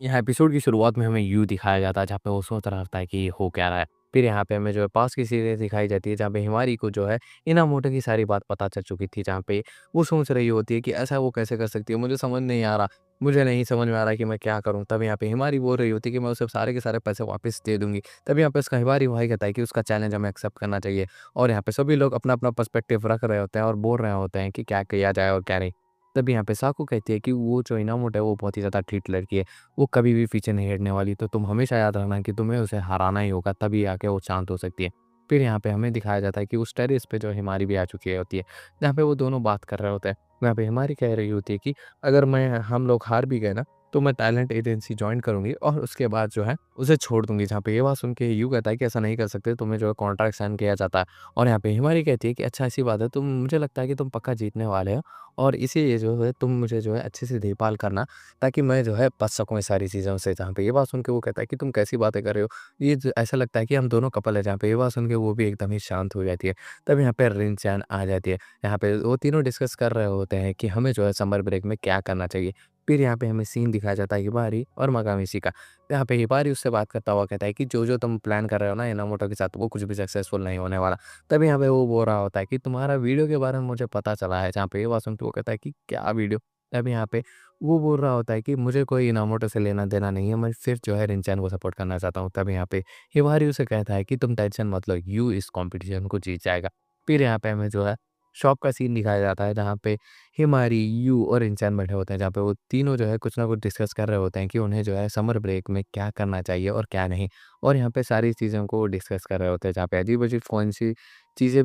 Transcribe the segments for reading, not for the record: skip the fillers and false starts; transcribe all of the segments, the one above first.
यहाँ एपिसोड की शुरुआत में हमें यू दिखाया जाता है जहाँ पे वो सोच रहा होता है कि ये हो क्या रहा है। फिर यहाँ पे हमें जो है पास की सीरीज़ दिखाई जाती है जहाँ पे हिमारी को जो है इनामोटो की सारी बात पता चल चुकी थी, जहाँ पे वो सोच रही होती है कि ऐसा वो कैसे कर सकती है? मुझे समझ नहीं आ रहा। मुझे नहीं समझ में आ रहा कि मैं क्या करूँ? तब यहाँ पे हिमारी बोल रही होती है कि मैं उसे सारे के सारे पैसे वापस दे दूँगी। तब यहाँ पे उसका हिमारी भाई कहता है कि उसका चैलेंज हमें एक्सेप्ट करना चाहिए, और यहाँ पे सभी लोग अपना-अपना पर्सपेक्टिव रख रहे होते हैं और बोल रहे होते हैं कि क्या किया जाए और क्या नहीं। तब यहाँ पे साकू कहती है कि वो जो इनामोटो है वो बहुत ही ज़्यादा ठीठ लड़की है। वो कभी भी पीछे नहीं हटने वाली, तो तुम हमेशा याद रखना कि तुम्हें उसे हराना ही होगा, तभी आके वो शांत हो सकती है। फिर यहाँ पे हमें दिखाया जाता है कि उस टेरेस पे जो हिमारी भी आ चुकी होती है, जहाँ पे वो दोनों बात कर रहे होते हैं। वहाँ पे हिमारी कह रही होती है कि अगर हम लोग हार भी गए ना, तो मैं टैलेंट एजेंसी जॉइन करूँगी और उसके बाद जो है उसे छोड़ दूँगी। जहाँ पे ये बात सुन के यूँ कहता है कि ऐसा नहीं कर सकते, तुम्हें जो है कॉन्ट्रैक्ट साइन किया जाता है। और यहाँ पे हिमारी कहती है कि अच्छा ऐसी बात है, मुझे लगता है कि तुम पक्का जीतने वाले हो, और इसीलिए जो है तुम मुझे जो है अच्छे से देखभाल करना, ताकि मैं जो है बच सकूँ ये सारी चीज़ों से। जहाँ पे ये बात सुन के वो कहता है कि तुम कैसी बातें कर रहे हो? ये ज ऐसा लगता है कि हम दोनों कपल हैं। जहाँ पे ये बात सुन के वो भी एकदम ही शांत हो जाती है। तब यहाँ पे रिन-चैन आ जाती है। यहाँ पे वो तीनों डिस्कस कर रहे होते हैं कि हमें जो है समर ब्रेक में क्या करना चाहिए। फिर यहाँ पे हमें सीन दिखाया जाता है हिबारी और मगामिशी का। यहाँ पे हिबारी उससे बात करता हुआ कहता है कि जो-जो तुम प्लान कर रहे हो ना इनामोटो के साथ, वो कुछ भी सक्सेसफुल नहीं होने वाला। तभी यहाँ पे वो बोल रहा होता है कि तुम्हारा वीडियो के बारे में मुझे पता चला है। जहाँ पे ये बात सुन के वो कहता है कि क्या वीडियो? तब यहाँ पे वो बोल रहा होता है कि मुझे कोई इनामोटो से लेना-देना नहीं है, मैं सिर्फ़ जो है रिन-चैन को सपोर्ट करना चाहता हूँ। तब यहाँ पे हिबारी उसे कहता है कि तुम टेंशन मत लो, यू इस कॉम्पिटिशन को जीत जाएगा। फिर यहाँ पे हमें जो है शॉप का सीन दिखाया जाता है, जहाँ पे हिमारी, यू और रिन-चैन बैठे होते हैं, जहाँ पे वो तीनों जो है कुछ ना कुछ डिस्कस कर रहे होते हैं कि उन्हें जो है समर ब्रेक में क्या करना चाहिए और क्या नहीं। और यहाँ पे सारी चीज़ों को डिस्कस कर रहे होते हैं, जहाँ पे अजीब-अजीब कौन-सी चीज़ें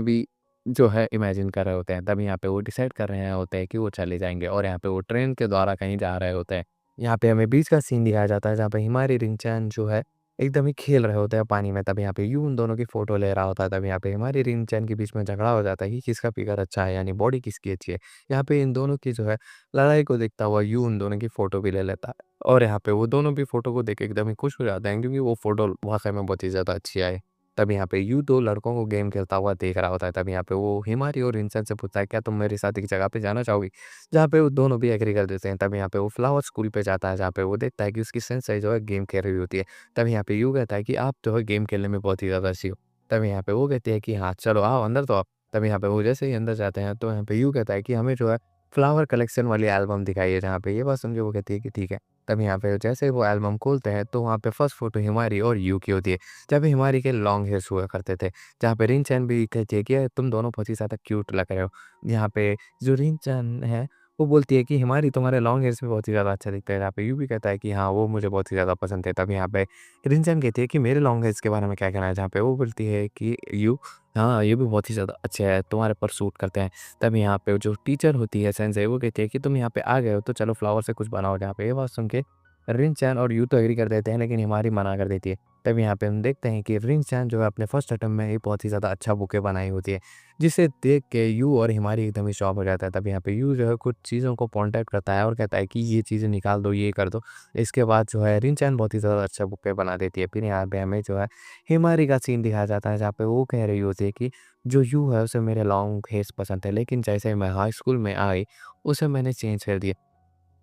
भी जो है इमेजिन कर रहे होते हैं। तब यहाँ पे वो डिसाइड कर रहे होते हैं कि वो चले जाएँगे, और यहाँ पे वो ट्रेन के द्वारा कहीं जा रहे होते हैं। यहाँ पे हमें बीच का सीन दिखाया जाता है, जहाँ पे हिमारी रिंचैन जो है एकदम ही खेल रहे होते हैं पानी में। तब यहाँ पे यूं उन दोनों की फ़ोटो ले रहा होता है। तब यहाँ पे हिमारी रिंचैन के बीच में झगड़ा हो जाता है कि किसका फिगर अच्छा है, यानी बॉडी किसकी अच्छी है। यहाँ पे इन दोनों की जो है लड़ाई को देखता हुआ यूं उन दोनों की फ़ोटो भी ले लेता है, और यहाँ पे वो दोनों भी फ़ोटो को देख के एकदम ही खुश हो जाते हैं, क्योंकि वो फ़ोटो वाक़ई में बहुत ही ज़्यादा अच्छी आई। तब यहाँ पे यूँ 2 लड़कों को गेम खेलता हुआ देख रहा होता है। तब यहाँ पे वो हिमारी और रिंचन से पूछता है, क्या तुम मेरे साथ एक जगह पे जाना चाहोगी? जहाँ पे वो दोनों भी एग्री कर देते हैं। तब यहाँ पे वो फ्लावर स्कूल पे जाता है, जहाँ पे वो देखता है कि उसकी सेंसेई जो है गेम खेल रही होती है। तब यहाँ पे यूँ कहता है कि आप जो है गेम खेलने में बहुत ही ज़्यादा अच्छी हो। तब यहाँ पे वो कहती है कि हाँ, चलो आओ अंदर तो आओ। तब यहाँ पे वो जैसे ही अंदर जाते हैं, तो यहाँ पे यूँ कहता है कि हमें जो है फ्लावर कलेक्शन वाली एल्बम दिखाइए। जहाँ पे ये बात सुन के वो कहती है कि ठीक है। तब यहाँ पे जैसे ही वो एल्बम खोलते हैं, तो वहाँ पे फर्स्ट फ़ोटो हिमारी और यू की होती है। जब हिमारी के लॉन्ग हेयर्स हुआ करते थे, जहाँ पे रिन-चैन भी कहती है कि यार तुम दोनों बहुत ही ज़्यादा क्यूट लग रहे हो। यहाँ पे जो रिन-चैन है, वो बोलती है कि हिमारी तुम्हारे लॉन्ग हेयर्स में बहुत ही ज़्यादा अच्छा दिखता है। यहाँ पे यू भी कहता है कि हाँ, वो मुझे बहुत ही ज़्यादा पसंद है। तब यहाँ पे रिन-चैन कहती है कि मेरे लॉन्ग हेयर्स के बारे में क्या कहना है? जहाँ पे वो बोलती है कि यू हाँ, ये भी बहुत ही ज़्यादा अच्छे हैं, तुम्हारे पर सूट करते हैं। तब यहाँ पे जो टीचर होती है सेंसेई, वो कहती है कि तुम यहाँ पे आ गए हो, तो चलो फ्लावर से कुछ बनाओ। जहाँ पे ये बात सुन के रिन-चैन और यू तो एग्री कर देते हैं, लेकिन हिमारी मना कर देती है। तब यहाँ पे हम देखते हैं कि रिन-चैन जो है अपने फर्स्ट अटेम्प्ट में ही बहुत ही ज़्यादा अच्छा बुके बनाई होती है, जिसे देख के यू और हिमारी एकदम ही शॉक हो जाता है। तब यहाँ पे यू जो है कुछ चीज़ों को पॉइंट आउट करता है और कहता है कि ये चीज़ें निकाल दो, ये कर दो। इसके बाद जो है रिन-चैन बहुत ही ज़्यादा अच्छा बुके बना देती है। फिर यहाँ पे हमें जो है हिमारी का सीन दिखाया जाता है, जहाँ पे वो कह रही होती है कि जो यू है उसे मेरे लॉन्ग हेयर्स पसंद है, लेकिन जैसे ही मैं हाई स्कूल में आई, उसे मैंने चेंज कर दिया।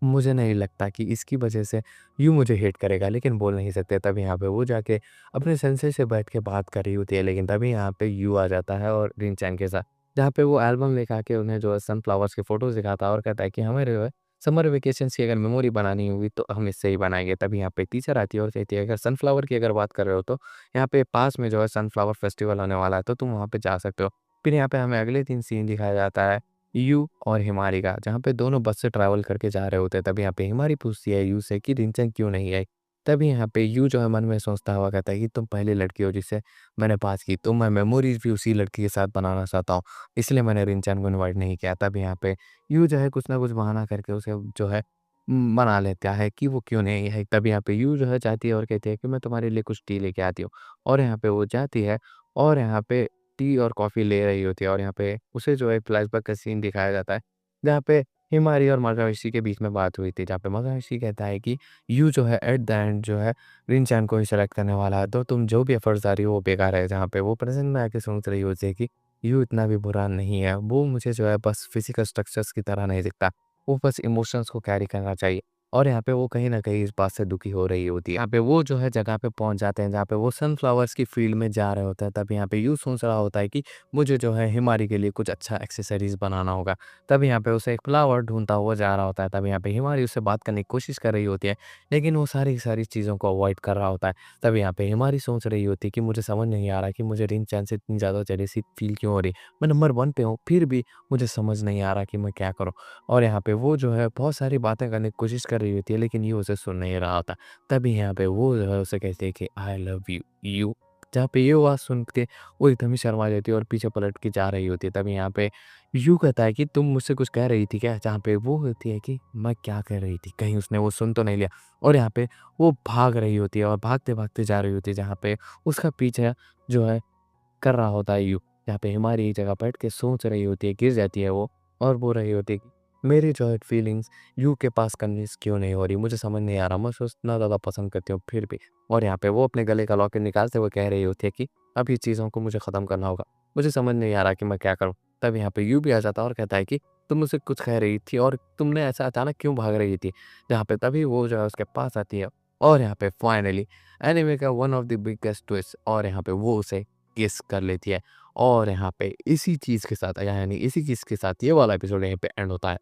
मुझे नहीं लगता कि इसकी वजह से यूँ मुझे हेट करेगा, लेकिन बोल नहीं सकते। तब यहाँ पे वो जाके अपने सेंसेई से बैठ के बात कर रही होती है, लेकिन तभी यहाँ पे यू आ जाता है और रिन-चैन के साथ, जहाँ पे वो एल्बम लेके आके उन्हें जो है सनफ्लावर्स के फ़ोटोज़ दिखाता है और कहता है कि हमें जो है समर वेकेशंस की अगर मेमोरी बनानी होगी, तो हम इससे ही बनाएँगे। तभी यहाँ पे टीचर आती है और कहती है, अगर सनफ्लावर की अगर बात कर रहे हो, तो यहाँ पे पास में जो है सनफ्लावर फेस्टिवल होने वाला है, तो तुम वहाँ पे जा सकते हो। फिर यहाँ पे हमें अगले दिन सीन दिखाया जाता है यू और हिमारी का, जहाँ पे दोनों बस से ट्रैवल करके जा रहे होते हैं। तब यहाँ पे हिमारी पूछती है यू से कि रिंचन क्यों नहीं आई? तभी यहाँ पे यू जो है मन में सोचता हुआ कहता है कि तुम पहली लड़की हो जिससे मैंने बात की, तो मैं मेमोरीज़ भी उसी लड़की के साथ बनाना चाहता हूँ, इसलिए मैंने रिंचन को इनवाइट नहीं किया। तब यहाँ पे यू जो है कुछ ना कुछ बहाना करके उसे जो है मना लेता है कि वो क्यों नहीं आई। तब यहाँ पे यू जो है जाती है और कहती है कि मैं तुम्हारे लिए कुछ टी लेके आती हूँ, और यहाँ पे वो जाती है और यहाँ पे टी और कॉफ़ी ले रही होती है, और यहाँ पे उसे जो है फ्लैशबैक का सीन दिखाया जाता है, जहाँ पे हिमारी और मगाशी के बीच में बात हुई थी, जहाँ पे मगाशी कहता है कि यू जो है एट द एंड जो है रिन-चैन को ही सेलेक्ट करने वाला है, तो तुम जो भी एफर्ट्स डाल रही हो वो बेकार है। जहाँ पे वो प्रेज़ेंट में आके सोच रही होती है कि यू इतना भी बुरा नहीं है, वो मुझे जो है बस फिज़िकल स्ट्रक्चर्स की तरह नहीं दिखता, वो बस इमोशंस को कैरी करना चाहिए। और यहाँ पे वो कहीं न कहीं इस बात से दुखी हो रही होती है। यहाँ पे वो जो है जगह पे पहुँच जाते हैं जहाँ पे वो सनफ्लावर्स की फ़ील्ड में जा रहे होते हैं। तब यहाँ पे यूँ सोच रहा होता है कि मुझे जो है हिमारी के लिए कुछ अच्छा एक्सेसरीज़ बनाना होगा। तब यहाँ पे उसे एक फ्लावर ढूँढता हुआ जा रहा होता है। तब यहाँ पे हिमारी उससे बात करने की कोशिश कर रही होती है, लेकिन वो सारी की सारी चीज़ों को अवॉइड कर रहा होता है। तब यहाँ पे हिमारी सोच रही होती है कि मुझे समझ नहीं आ रहा कि मुझे रिन-चैन से इतनी ज़्यादा जेलसी फ़ील क्यों हो रही है। मैं नंबर 1 पे हूँ, फिर भी मुझे समझ नहीं आ रहा कि मैं क्या करूँ? और यहाँ पे वो जो है बहुत सारी बातें करने की कोशिश कर रही होती है, लेकिन ये उसे सुन नहीं रहा होता। तभी यहाँ पे वो जो है उसे कहती है कि आई लव यू। जहाँ पे ये आवाज़ सुन के वो एकदम ही शर्मा जाती है और पीछे पलट के जा रही होती है। तभी यहाँ पे यू कहता है कि तुम मुझसे कुछ कह रही थी क्या? जहाँ पे वो होती है कि मैं क्या कह रही थी? कहीं उसने वो सुन तो नहीं लिया? और यहाँ पे वो भाग रही होती है और भागते-भागते जा रही होती है, जहाँ पे उसका पीछा जो है कर रहा होता है यू। जहाँ पे हिमारी एक जगह बैठ के सोच रही होती है, गिर जाती है वो और बोल रही होती है कि मेरी जो है फीलिंग्स यू के पास कन्विंस क्यों नहीं हो रही? मुझे समझ नहीं आ रहा, मैं उसे इतना ज़्यादा पसंद करती हूँ फिर भी। और यहाँ पे वो अपने गले का लॉकेट निकालते हुए कह रही होती है कि अब ये चीज़ों को मुझे ख़त्म करना होगा। मुझे समझ नहीं आ रहा कि मैं क्या करूँ? तब यहाँ पे यू भी आ जाता है और कहता है कि तुम मुझसे कुछ कह रही थी और तुमने ऐसा अचानक क्यों भाग रही थी? जहाँ पे तभी वो जो है उसके पास आती है और यहाँ पे फाइनली एनीमे का one of the biggest twist और यहाँ पे वो उसे किस कर लेती है। और यहाँ पे इसी चीज़ के साथ यानी इसी चीज़ के साथ ये वाला एपिसोड यहीं पे एंड होता है।